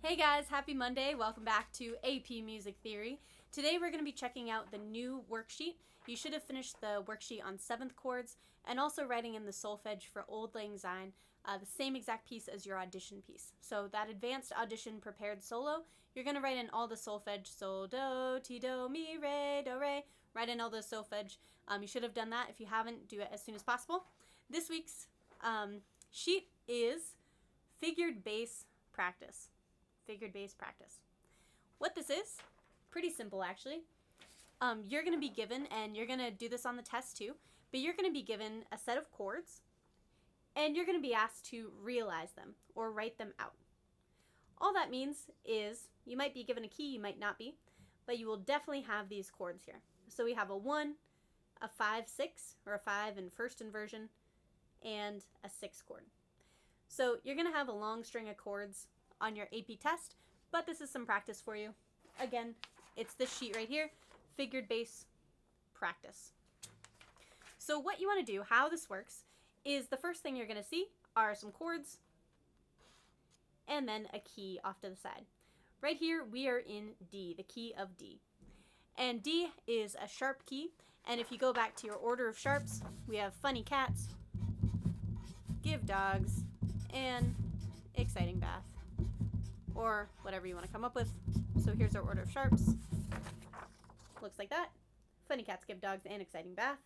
Hey guys, happy Monday. Welcome back to AP Music Theory. Today we're going to be checking out the new worksheet. You should have finished the worksheet on 7th chords and also writing in the solfege for Auld Lang Syne, the same exact piece as your audition piece. So that advanced audition prepared solo, you're going to write in all the solfege, sol, do, ti, do, mi, re, do, re, write in all the solfege. You should have done that. If you haven't, do it as soon as possible. This week's sheet is figured bass practice. Figured bass practice. What this is, pretty simple actually. You're going to be given, and you're going to do this on the test too, but you're going to be given a set of chords, and you're going to be asked to realize them or write them out. All that means is you might be given a key, you might not be, but you will definitely have these chords here. So we have a 1, a 5, 6, or a 5 in first inversion, and a 6 chord. So you're going to have a long string of chords on your AP test, but this is some practice for you. Again, it's this sheet right here, figured bass practice. So what you want to do, how this works, is the first thing you're going to see are some chords and then a key off to the side. Right here we are in D, the key of D. And D is a sharp key, and if you go back to your order of sharps, we have funny cats, give dogs, and exciting bath, or whatever you want to come up with. So here's our order of sharps. Looks like that. Funny cats, give dogs, and exciting bath.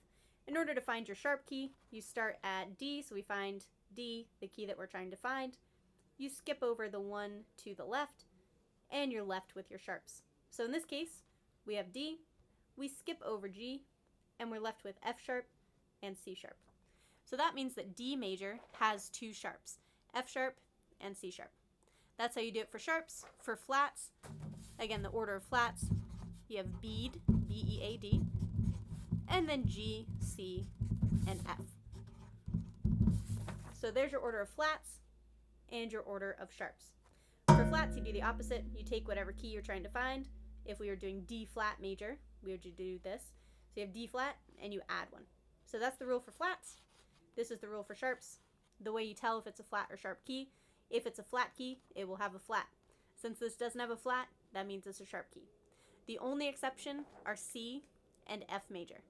In order to find your sharp key, you start at D, so we find D, the key that we're trying to find. You skip over the 1 to the left, and you're left with your sharps. So in this case, we have D, we skip over G, and we're left with F sharp and C sharp. So that means that D major has 2 sharps, F sharp and C sharp. That's how you do it for sharps. For flats, again, the order of flats, you have bead, B-E-A-D, and then G, C, and F. So there's your order of flats and your order of sharps. For flats, you do the opposite. You take whatever key you're trying to find. If we were doing D flat major, we would do this. So you have D flat, and you add 1. So that's the rule for flats. This is the rule for sharps. The way you tell if it's a flat or sharp key, if it's a flat key, it will have a flat. Since this doesn't have a flat, that means it's a sharp key. The only exception are C and F major.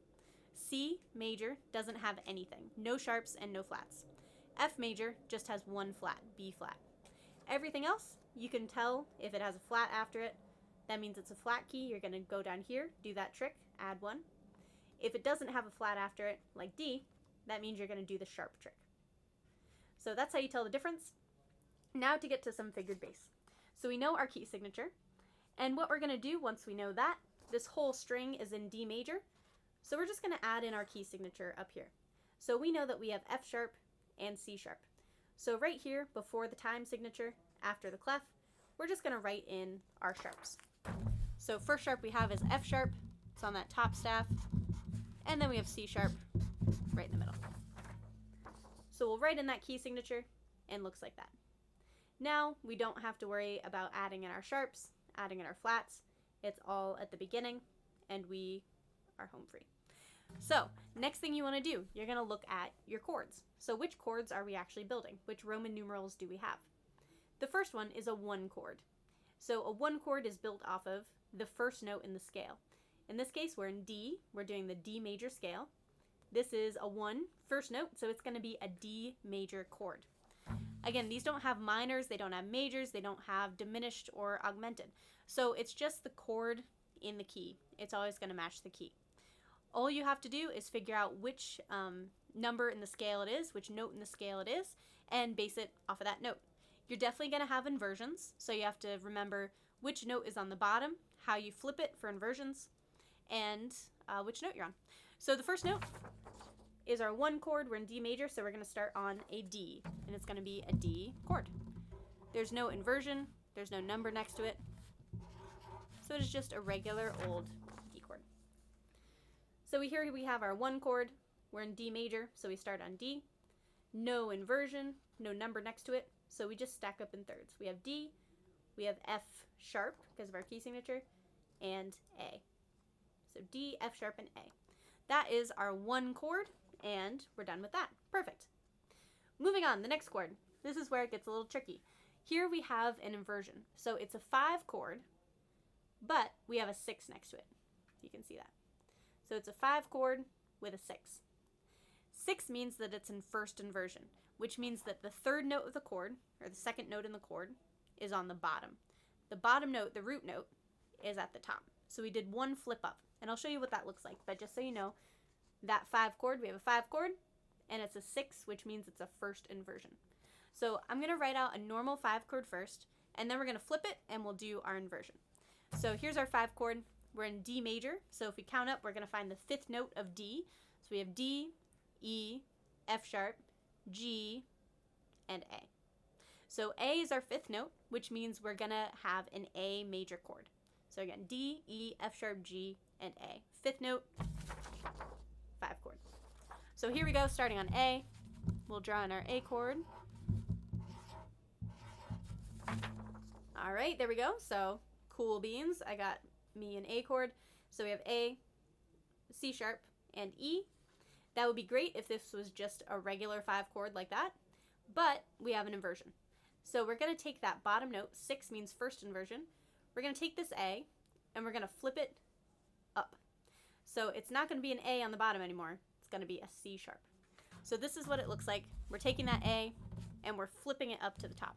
C major doesn't have anything, no sharps and no flats. F major just has 1 flat, B flat. Everything else, you can tell if it has a flat after it, that means it's a flat key. You're going to go down here, do that trick, add 1. If it doesn't have a flat after it, like D, that means you're going to do the sharp trick. So that's how you tell the difference. Now to get to some figured bass. So we know our key signature, and what we're going to do once we know that, this whole string is in D major, so we're just going to add in our key signature up here. So we know that we have F sharp and C sharp. So right here, before the time signature, after the clef, we're just going to write in our sharps. So first sharp we have is F sharp, it's on that top staff, and then we have C sharp right in the middle. So we'll write in that key signature, and looks like that. Now we don't have to worry about adding in our sharps, adding in our flats. It's all at the beginning, and we are home free. So next thing you want to do, you're going to look at your chords. So which chords are we actually building? Which Roman numerals do we have? The first one is a 1 chord. So a 1 chord is built off of the first note in the scale. In this case, we're in D. We're doing the D major scale. This is a 1 first note, so it's going to be a D major chord. Again, these don't have minors, they don't have majors, they don't have diminished or augmented. So it's just the chord in the key. It's always going to match the key. All you have to do is figure out which number in the scale it is, which note in the scale it is, and base it off of that note. You're definitely going to have inversions, so you have to remember which note is on the bottom, how you flip it for inversions, and which note you're on. So the first note is our 1 chord. We're in D major, so we're going to start on a D, and it's going to be a D chord. There's no inversion, there's no number next to it, so it is just a regular old D chord. So here we have our 1 chord. We're in D major, so we start on D. No inversion, no number next to it, so we just stack up in thirds. We have D, we have F sharp because of our key signature, and A. So D, F sharp, and A. That is our 1 chord, and we're done with that. Perfect. Moving on, the next chord. This is where it gets a little tricky. Here we have an inversion. So it's a 5 chord, but we have a 6 next to it. You can see that. So it's a 5 chord with a 6. 6 means that it's in first inversion, which means that the third note of the chord, or the second note in the chord, is on the bottom. The bottom note, the root note, is at the top. So we did one flip up, and I'll show you what that looks like. But just so you know, that 5 chord, we have a 5 chord, and it's a 6, which means it's a first inversion. So I'm going to write out a normal 5 chord first, and then we're going to flip it, and we'll do our inversion. So here's our 5 chord. We're in D major, so if we count up, we're going to find the 5th note of D. So we have D, E, F sharp, G, and A. So A is our 5th note, which means we're going to have an A major chord. So again, D, E, F sharp, G, and A. 5th note, 5 chord. So here we go, starting on A. We'll draw in our A chord. All right, there we go. So cool beans. I got me an A chord. So we have A, C sharp, and E. That would be great if this was just a regular 5 chord like that, but we have an inversion. So we're going to take that bottom note, 6 means first inversion. We're going to take this A, and we're going to flip it up. So it's not going to be an A on the bottom anymore. It's going to be a C sharp. So this is what it looks like. We're taking that A, and we're flipping it up to the top.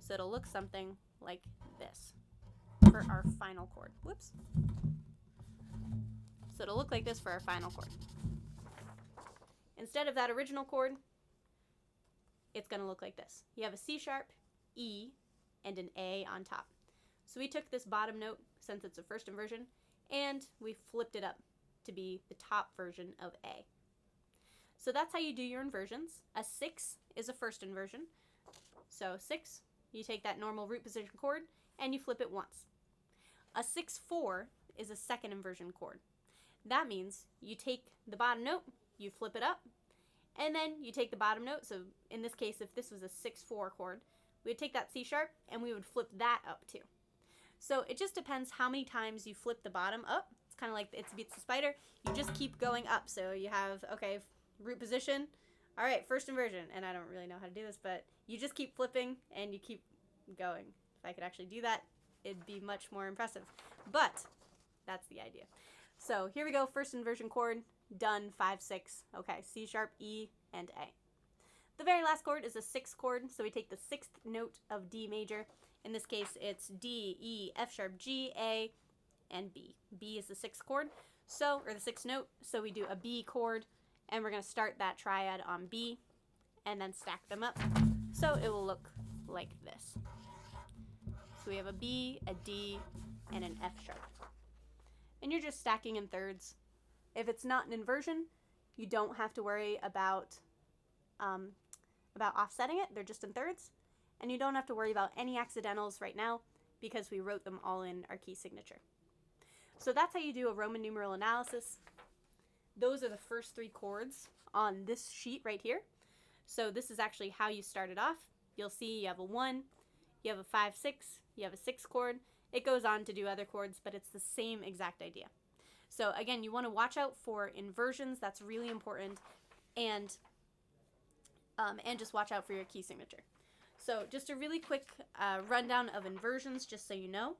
So it'll look something like this for our final chord. Whoops. So it'll look like this for our final chord. Instead of that original chord, it's going to look like this. You have a C sharp, E, and an A on top. So we took this bottom note, since it's a first inversion, and we flipped it up to be the top version of A. So that's how you do your inversions. A 6 is a first inversion. So 6, you take that normal root position chord, and you flip it once. A 6-4 is a second inversion chord. That means you take the bottom note, you flip it up, and then you take the bottom note. So in this case, if this was a 6-4 chord, we would take that C sharp and we would flip that up too. So it just depends how many times you flip the bottom up. It's kind of like Itsy Bitsy Spider. You just keep going up. So you have, okay, root position. All right, first inversion. And I don't really know how to do this, but you just keep flipping and you keep going. If I could actually do that, it'd be much more impressive. But that's the idea. So here we go, first inversion chord, done, 5-6. Okay, C sharp, E, and A. The very last chord is a 6 chord, so we take the 6th note of D major. In this case, it's D, E, F sharp, G, A, and B. B is the 6th chord, so, or the 6th note, so we do a B chord, and we're going to start that triad on B, and then stack them up, so it will look like this. So we have a B, a D, and an F sharp. And you're just stacking in thirds. If it's not an inversion, you don't have to worry about offsetting it. They're just in thirds. And you don't have to worry about any accidentals right now because we wrote them all in our key signature. So that's how you do a Roman numeral analysis. Those are the first 3 chords on this sheet right here. So this is actually how you started off. You'll see you have a 1, you have a 5-6, you have a 6 chord. It goes on to do other chords, but it's the same exact idea. So again, you want to watch out for inversions. That's really important. And just watch out for your key signature. So just a really quick rundown of inversions, just so you know.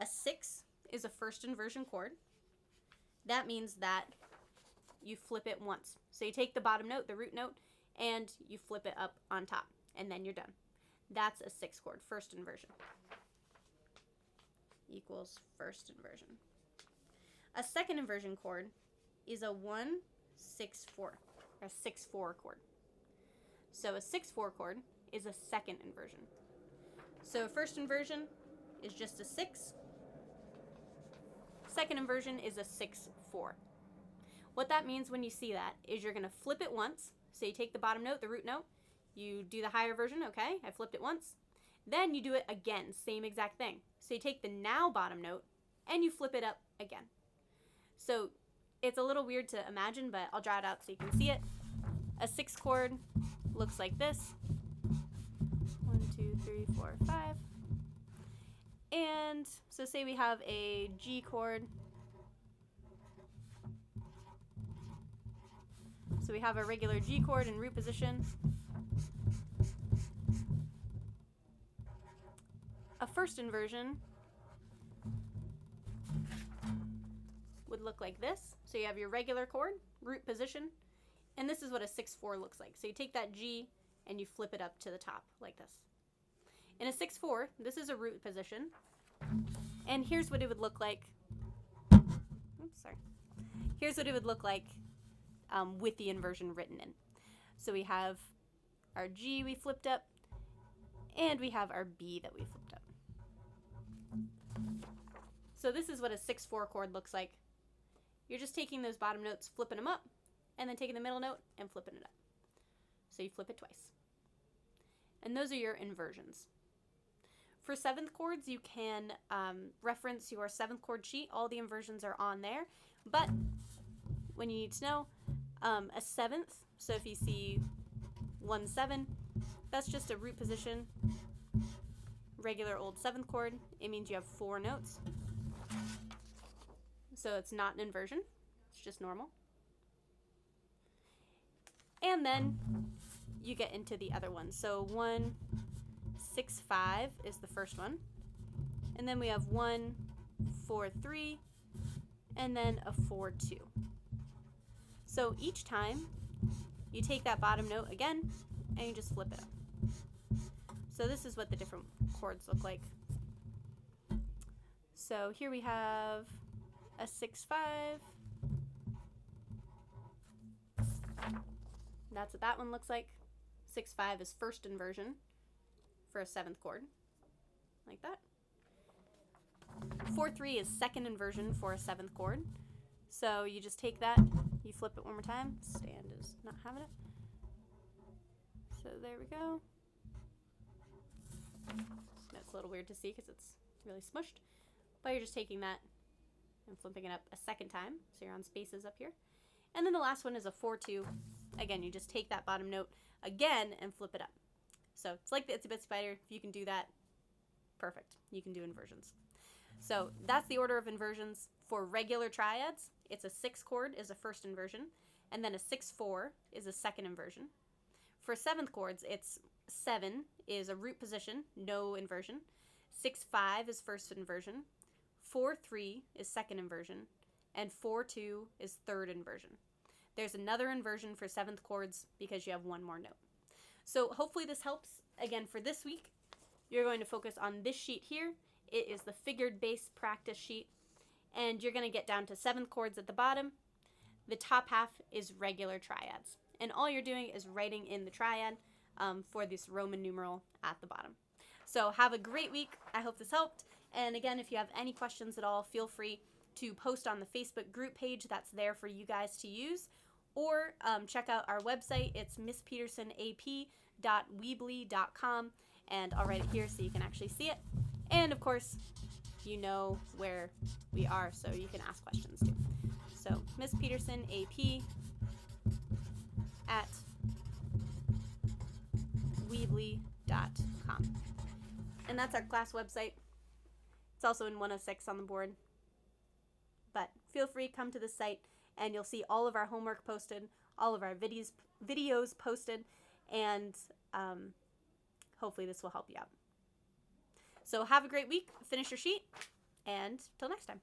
A 6 is a first inversion chord. That means that you flip it once. So you take the bottom note, the root note, and you flip it up on top, and then you're done. That's a 6 chord, first inversion. Equals first inversion. A second inversion chord is a 1-6-4, or 6-4 chord. So a 6-4 chord is a second inversion. So first inversion is just a 6. Second inversion is a 6-4. What that means when you see that is you're going to flip it once. So you take the bottom note, the root note, you do the higher version, okay, I flipped it once. Then you do it again, same exact thing. So you take the now bottom note and you flip it up again. So it's a little weird to imagine, but I'll draw it out so you can see it. A 6 chord looks like this. 1, 2, 3, 4, 5. And so say we have a G chord. So we have a regular G chord in root position. a first inversion would look like this. So you have your regular chord, root position, and this is what a 6/4 looks like. So you take that G and you flip it up to the top like this. In a 6/4, this is a root position, and here's what it would look like. Oops, sorry. Here's what it would look like with the inversion written in. So we have our G we flipped up, and we have our B that we flipped up. So this is what a 6/4 chord looks like. You're just taking those bottom notes, flipping them up, and then taking the middle note and flipping it up. So you flip it twice. And those are your inversions. For 7th chords, you can reference your 7th chord sheet. All the inversions are on there. But when you need to know, a 7th, so if you see 1/7, that's just a root position, regular old 7th chord. It means you have 4 notes. So it's not an inversion, it's just normal. And then you get into the other ones. So 1, 6, 5 is the first one. And then we have 1, 4, 3, and then a 4, 2. So each time you take that bottom note again and you just flip it up. So this is what the different chords look like. So here we have a 6, 5. That's what that one looks like. 6, 5 is first inversion for a 7th chord, like that. 4, 3 is second inversion for a 7th chord. So you just take that, you flip it one more time. Stand is not having it. So there we go. That's a little weird to see because it's really smushed. But you're just taking that and flipping it up a second time. So you're on spaces up here. And then the last one is a 4, 2. Again, you just take that bottom note again and flip it up. So it's like the Itsy Bitsy Spider. If you can do that, perfect. You can do inversions. So that's the order of inversions. For regular triads, it's a 6 chord is a first inversion, and then a 6/4 is a second inversion. For 7th chords, it's 7 is a root position, no inversion. 6, 5 is first inversion. 4, 3 is second inversion, and 4, 2 is third inversion. There's another inversion for 7th chords because you have one more note. So hopefully this helps. Again, for this week, you're going to focus on this sheet here. It is the figured bass practice sheet, and you're going to get down to 7th chords at the bottom. The top half is regular triads, and all you're doing is writing in the triad for this Roman numeral at the bottom. So have a great week. I hope this helped. And again, if you have any questions at all, feel free to post on the Facebook group page that's there for you guys to use, or check out our website. It's misspetersonap.weebly.com, and I'll write it here so you can actually see it. And of course, you know where we are, so you can ask questions too. So misspetersonap@weebly.com. And that's our class website. It's also in 106 on the board. But feel free, come to the site, and you'll see all of our homework posted, all of our videos posted, and hopefully this will help you out. So have a great week, finish your sheet, and till next time.